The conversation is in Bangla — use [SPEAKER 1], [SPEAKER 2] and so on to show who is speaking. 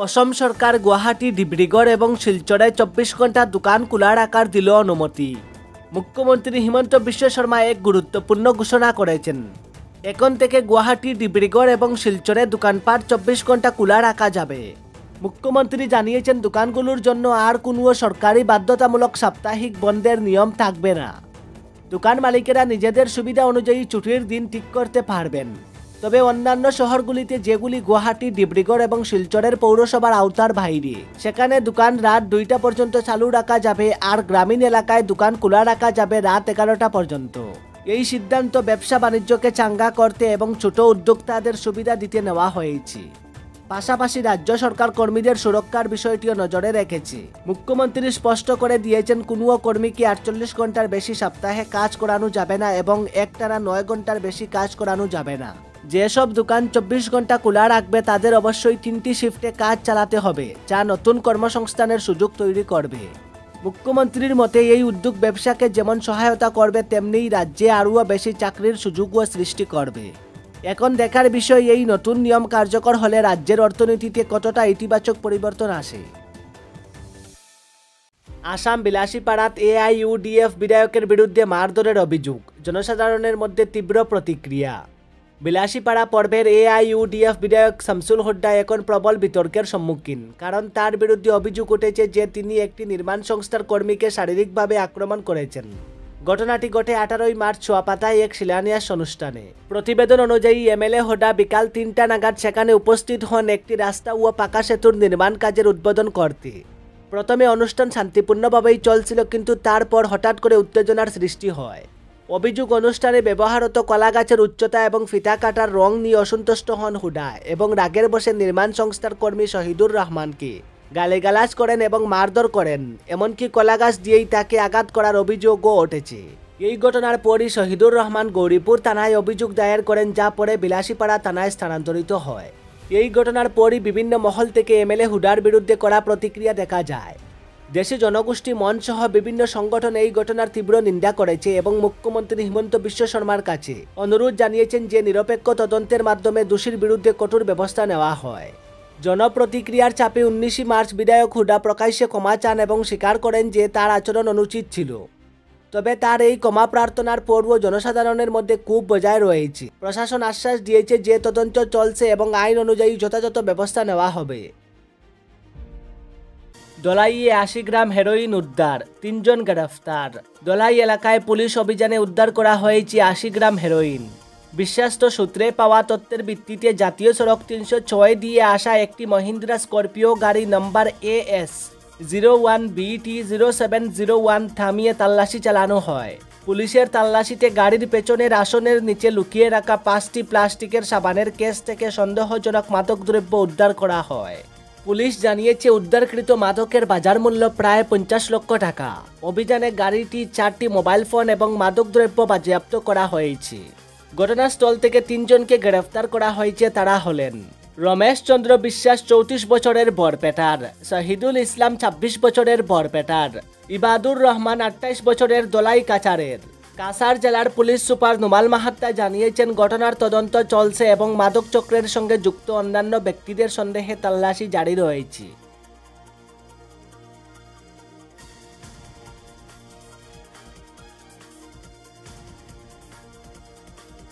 [SPEAKER 1] অসম সরকার গুয়াহাটি, ডিব্রুগড় এবং শিলচরে 24 ঘন্টা দোকান খোলার আকার দিল অনুমতি। মুখ্যমন্ত্রী হিমন্ত বিশ্ব শর্মা এক গুরুত্বপূর্ণ ঘোষণা করেছেন। এখন থেকে গুয়াহাটি, ডিব্রুগড় এবং শিলচরে দোকানপাট 24 ঘন্টা খোলা রাখা যাবে। মুখ্যমন্ত্রী জানিয়েছেন দোকানগুলোর জন্য আর কোনো সরকারি বাধ্যতামূলক সাপ্তাহিক বন্ধের নিয়ম থাকবে না। দোকান মালিকেরা নিজেদের সুবিধা অনুযায়ী ছুটির দিন ঠিক করতে পারবেন। তবে অন্যান্য শহরগুলিতে, যেগুলি গুয়াহাটি, ডিব্রুগড় এবং শিলচরের পৌরসভার আওতার বাইরে, সেখানে দোকান রাত 2টা পর্যন্ত চালু রাখা যাবে, আর গ্রামীণ এলাকায় দোকান খোলা রাখা যাবে রাত 11টা পর্যন্ত। এই সিদ্ধান্ত ব্যবসা বাণিজ্যকে চাঙ্গা করতে এবং ছোট উদ্যোক্তাদের সুবিধা দিতে নেওয়া হয়েছে। পাশাপাশি রাজ্য সরকার কর্মীদের সুরক্ষার বিষয়টিও নজরে রেখেছে। মুখ্যমন্ত্রী স্পষ্ট করে দিয়েছেন কোনো কর্মীকে 48 ঘন্টার বেশি সপ্তাহে কাজ করানো যাবে না এবং একটানা 9 ঘন্টার বেশি কাজ করানো যাবে না। যেসব দোকান 24 ঘন্টা খোলা রাখবে তাদের অবশ্যই 3টি শিফটে কাজ চালাতে হবে, যা নতুন কর্মসংস্থানের সুযোগ তৈরি করবে। মুখ্যমন্ত্রীর মতে এই উদ্যোগ ব্যবসাকে যেমন সহায়তা করবে, তেমনি রাজ্যে আরও বেশি চাকরির সুযোগও সৃষ্টি করবে। এখন দেখার বিষয় এই নতুন নিয়ম কার্যকর হলে রাজ্যের অর্থনীতিতে কতটা ইতিবাচক পরিবর্তন আসে। আসাম বিলাসীপাড়াত AIUDF বিধায়কের বিরুদ্ধে মারধরের অভিযোগ, জনসাধারণের মধ্যে তীব্র প্রতিক্রিয়া। বিলাসীপাড়া পর্বের AIUDF বিধায়ক শামসুল হুড্ডা এখন প্রবল বিতর্কের সম্মুখীন, কারণ তার বিরুদ্ধে অভিযোগ উঠেছে যে তিনি একটি নির্মাণ সংস্থার কর্মীকে শারীরিকভাবে আক্রমণ করেছেন। ঘটনাটি ঘটে 18ই মার্চ চুয়াপাতায় এক শিলান্যাস অনুষ্ঠানে। প্রতিবেদন অনুযায়ী MLA হুড্ডা বিকাল 3টা নাগাদ সেখানে উপস্থিত হন একটি রাস্তা ও পাকা সেতুর নির্মাণ কাজের উদ্বোধন করতে। প্রথমে অনুষ্ঠান শান্তিপূর্ণভাবেই চলছিল, কিন্তু তারপর হঠাৎ করে উত্তেজনার সৃষ্টি হয়। অভিযোগ, অনুষ্ঠানে ব্যবহৃত কলা গাছের উচ্চতা এবং ফিতা কাটার রং নিয়ে অসন্তুষ্ট হন হুডা এবং রাগের বশে নির্মাণ সংস্থার কর্মী শহীদুর রহমানকে গালিগালাজ করেন এবং মারধর করেন। এমনকি কলা গাছ দিয়েই তাকে আঘাত করার অভিযোগও উঠেছে। এই ঘটনার পরই শহীদুর রহমান গৌরীপুর থানায় অভিযোগ দায়ের করেন, যা পরে বিলাসীপাড়া থানায় স্থানান্তরিত হয়। এই ঘটনার পরই বিভিন্ন মহল থেকে MLA হুডার বিরুদ্ধে কড়া প্রতিক্রিয়া দেখা যায়। দেশে জনগোষ্ঠী মঞ্চ সহ বিভিন্ন সংগঠন এই ঘটনার তীব্র নিন্দা করেছে এবং মুখ্যমন্ত্রী হিমন্ত বিশ্ব শর্মার কাছে অনুরোধ জানিয়েছেন যে নিরপেক্ষ তদন্তের মাধ্যমে দোষীর বিরুদ্ধে কঠোর ব্যবস্থা নেওয়া হয়। জনপ্রতিক্রিয়ার চাপে 19 মার্চ বিধায়ক হুডা প্রকাশ্যে ক্ষমা চান এবং স্বীকার করেন যে তার আচরণ অনুচিত ছিল। তবে তার এই ক্ষমা প্রার্থনার পরও জনসাধারণের মধ্যে ক্ষোভ বজায় রয়েছে। প্রশাসন আশ্বাস দিয়েছে যে তদন্ত চলছে এবং আইন অনুযায়ী যথাযথ ব্যবস্থা নেওয়া হবে। দলাইয়ে 80 গ্রাম হেরোইন উদ্ধার, 3 জন গ্রেফতার। দলাই এলাকায় পুলিশ অভিযানে উদ্ধার করা হয়েছে 80 গ্রাম হেরোইন। বিশ্বাস্ত সূত্রে পাওয়া তথ্যের ভিত্তিতে জাতীয় সড়ক 306 দিয়ে আসা একটি মহিন্দ্রা স্করপিও গাড়ি নম্বর AS 01BT0701 থামিয়ে তল্লাশি চালানো হয়। পুলিশের তল্লাশিতে গাড়ির পেছনের আসনের নিচে লুকিয়ে রাখা 5টি প্লাস্টিকের সাবানের কেস থেকে সন্দেহজনক মাদকদ্রব্য উদ্ধার করা হয়। পুলিশ জানিয়েছে উদ্ধারকৃত মাদকের বাজার মূল্য প্রায় 50 লক্ষ টাকা। অভিযানে গাড়িটি 4টি মোবাইল ফোন এবং মাদকদ্রব্য বাজেয়াপ্ত করা হয়েছে। ঘটনাস্থল থেকে 3 জনকে গ্রেফতার করা হয়েছে। তারা হলেন রমেশ চন্দ্র বিশ্বাস 34 বছরের বরপেটার, শহীদুল ইসলাম 26 বছরের বরপেটার, ইবাদুর রহমান 28 বছরের দলাই কাছারের। কাছাড় জেলার পুলিশ সুপার নুমাল মাহাত্তা জানিয়েছেন ঘটনার তদন্ত চলছে এবং মাদক চক্রের সঙ্গে যুক্ত অন্যান্য ব্যক্তিদের সন্দেহে তল্লাশি জারি রয়েছে।